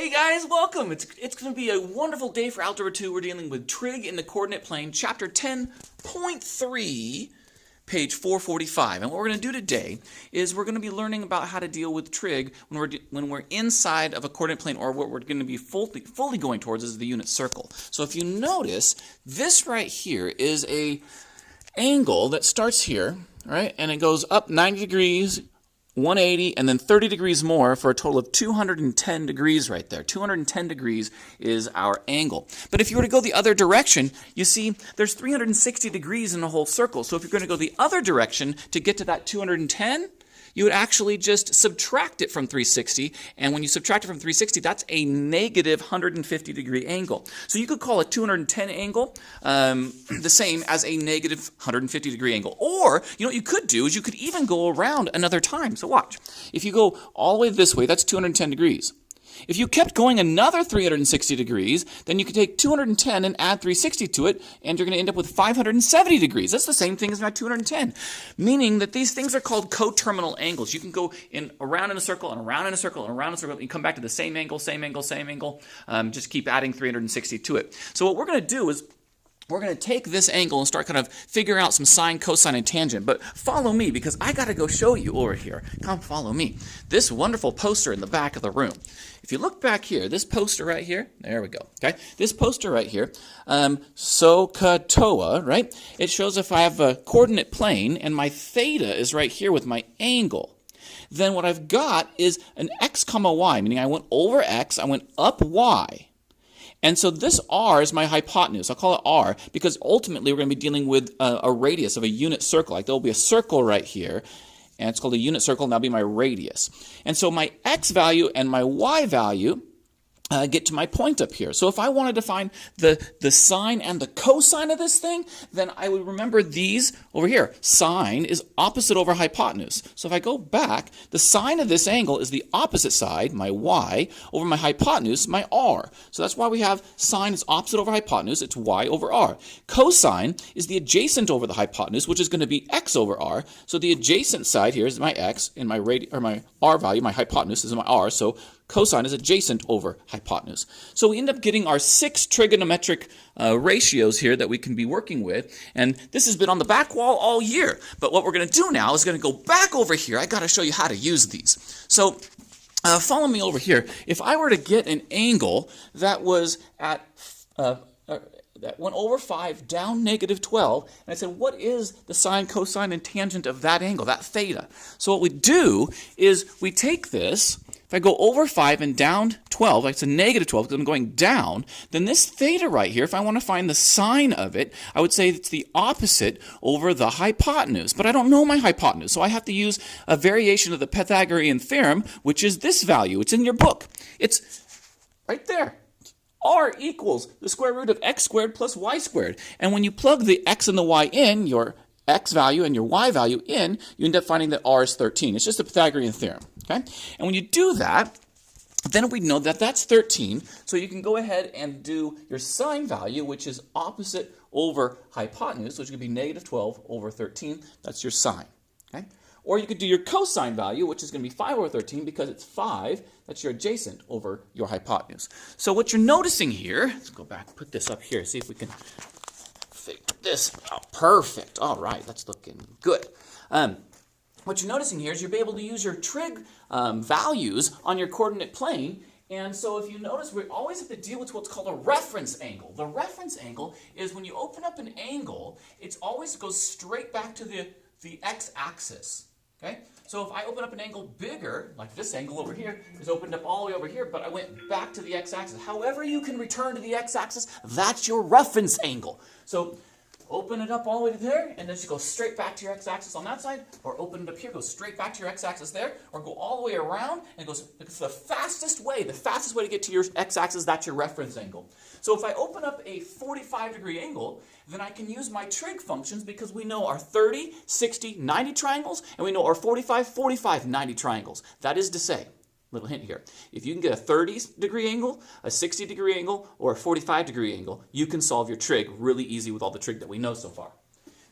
Hey guys, welcome! It's going to be a wonderful day for Algebra 2. We're dealing with Trig in the coordinate plane, chapter 10.3, page 445. And what we're going to do today is we're going to be learning about how to deal with trig when we're inside of a coordinate plane, or what we're going to be fully going towards is the unit circle. So if you notice, this right here is a angle that starts here, right? And it goes up 90 degrees, 180, and then 30 degrees more for a total of 210 degrees right there. 210 degrees is our angle. But if you were to go the other direction, you see there's 360 degrees in the whole circle. So if you're going to go the other direction to get to that 210, you would actually just subtract it from 360, and when you subtract it from 360, that's a negative 150 degree angle. So you could call a 210 angle the same as a negative 150 degree angle. Or, you know what you could do is you could even go around another time. So watch. If you go all the way this way, that's 210 degrees. If you kept going another 360 degrees, then you could take 210 and add 360 to it, and you're going to end up with 570 degrees. That's the same thing as my 210, meaning that these things are called coterminal angles. You can go around in a circle and around in a circle and around in a circle, and you come back to the same angle, same angle, same angle. Just keep adding 360 to it. So what we're going to do is we're going to take this angle and start kind of figuring out some sine, cosine, and tangent. But follow me, because I got to go show you over here. Come follow me. This wonderful poster in the back of the room. If you look back here, this poster right here, there we go. Okay, this poster right here, Sohcahtoa, right? It shows if I have a coordinate plane and my theta is right here with my angle. Then what I've got is an x comma y, meaning I went over x, I went up y. And so this r is my hypotenuse. I'll call it r because ultimately we're going to be dealing with a radius of a unit circle. Like there will be a circle right here, and it's called a unit circle, and that'll be my radius. And so my x value and my y value get to my point up here. So if I wanted to find the sine and the cosine of this thing, then I would remember these over here. Sine is opposite over hypotenuse. So if I go back, the sine of this angle is the opposite side, my y, over my hypotenuse, my r. So that's why we have sine is opposite over hypotenuse, it's y over r. Cosine is the adjacent over the hypotenuse, which is going to be x over r. So the adjacent side here is my x, and my r value, my hypotenuse, is my r. So cosine is adjacent over hypotenuse. So we end up getting our 6 trigonometric ratios here that we can be working with. And this has been on the back wall all year. But what we're going to do now is going to go back over here. I got to show you how to use these. So follow me over here. If I were to get an angle that was at that went over 5, down negative 12, and I said, what is the sine, cosine, and tangent of that angle, that theta? So what we do is we take this. If I go over 5 and down 12, like it's a negative 12 because I'm going down, then this theta right here, if I want to find the sine of it, I would say it's the opposite over the hypotenuse. But I don't know my hypotenuse, so I have to use a variation of the Pythagorean Theorem, which is this value. It's in your book. It's right there. R equals the square root of x squared plus y squared. And when you plug the x and the y in, your x value and your y value in, you end up finding that r is 13. It's just a Pythagorean theorem. Okay? And when you do that, then we know that that's 13. So you can go ahead and do your sine value, which is opposite over hypotenuse, which could be negative 12 over 13. That's your sine. Okay? Or you could do your cosine value, which is going to be 5 over 13 because it's 5. That's your adjacent over your hypotenuse. So what you're noticing here, let's go back, put this up here, see if we can figure this out. Perfect. All right, that's looking good. What you're noticing here is you'll be able to use your trig values on your coordinate plane. And so if you notice, we always have to deal with what's called a reference angle. The reference angle is when you open up an angle, it always goes straight back to the x-axis. Okay? So if I open up an angle bigger, like this angle over here, is opened up all the way over here, but I went back to the x-axis. However you can return to the x-axis, that's your reference angle. So open it up all the way to there, and then just go straight back to your x-axis on that side, or open it up here, go straight back to your x-axis there, or go all the way around, and it goes, it's the fastest way to get to your x-axis, that's your reference angle. So if I open up a 45 degree angle, then I can use my trig functions because we know our 30, 60, 90 triangles, and we know our 45, 45, 90 triangles. That is to say, little hint here, if you can get a 30 degree angle, a 60 degree angle, or a 45 degree angle, you can solve your trig really easy with all the trig that we know so far.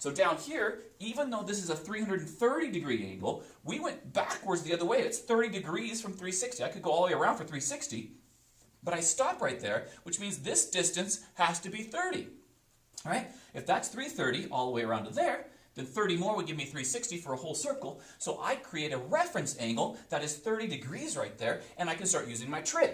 So down here, even though this is a 330 degree angle, we went backwards the other way. It's 30 degrees from 360. I could go all the way around for 360. But I stop right there, which means this distance has to be 30. All right? If that's 330 all the way around to there, then 30 more would give me 360 for a whole circle. So I create a reference angle that is 30 degrees right there, and I can start using my trig.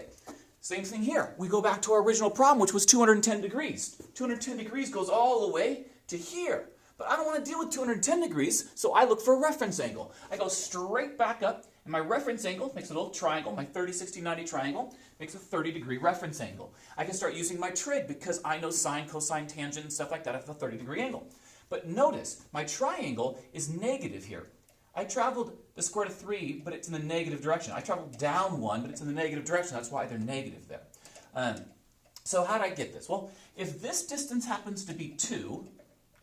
Same thing here. We go back to our original problem, which was 210 degrees. 210 degrees goes all the way to here. But I don't want to deal with 210 degrees, so I look for a reference angle. I go straight back up, and my reference angle makes a little triangle. My 30, 60, 90 triangle makes a 30-degree reference angle. I can start using my trig because I know sine, cosine, tangent, and stuff like that. I have a 30-degree angle. But notice, my triangle is negative here. I traveled the square root of 3, but it's in the negative direction. I traveled down 1, but it's in the negative direction. That's why they're negative there. So how did I get this? Well, if this distance happens to be 2,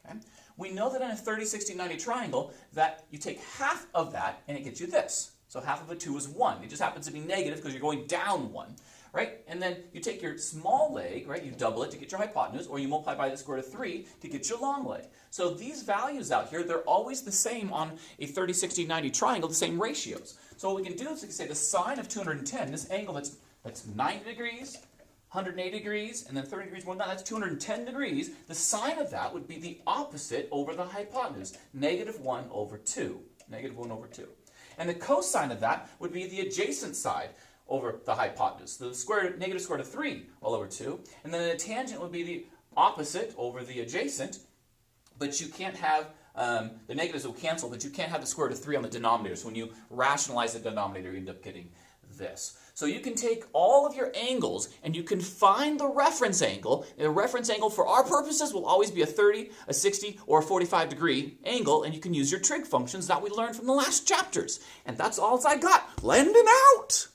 okay, we know that in a 30, 60, 90 triangle that you take half of that and it gets you this. So half of a 2 is 1. It just happens to be negative because you're going down 1. Right? And then you take your small leg, right? You double it to get your hypotenuse, or you multiply by the square root of 3 to get your long leg. So these values out here, they're always the same on a 30, 60, 90 triangle, the same ratios. So what we can do is we can say the sine of 210, this angle that's 90 degrees, 180 degrees, and then 30 degrees more than that, that's 210 degrees. The sine of that would be the opposite over the hypotenuse, negative 1 over 2. Negative 1 over 2. And the cosine of that would be the adjacent side over the hypotenuse. The negative square root of 3 all over 2. And then the tangent would be the opposite over the adjacent, but you can't have, the negatives will cancel, but you can't have the square root of 3 on the denominator. So when you rationalize the denominator, you end up getting this. So you can take all of your angles and you can find the reference angle. And the reference angle for our purposes will always be a 30, a 60, or a 45-degree angle, and you can use your trig functions that we learned from the last chapters. And that's all I got. Blending out!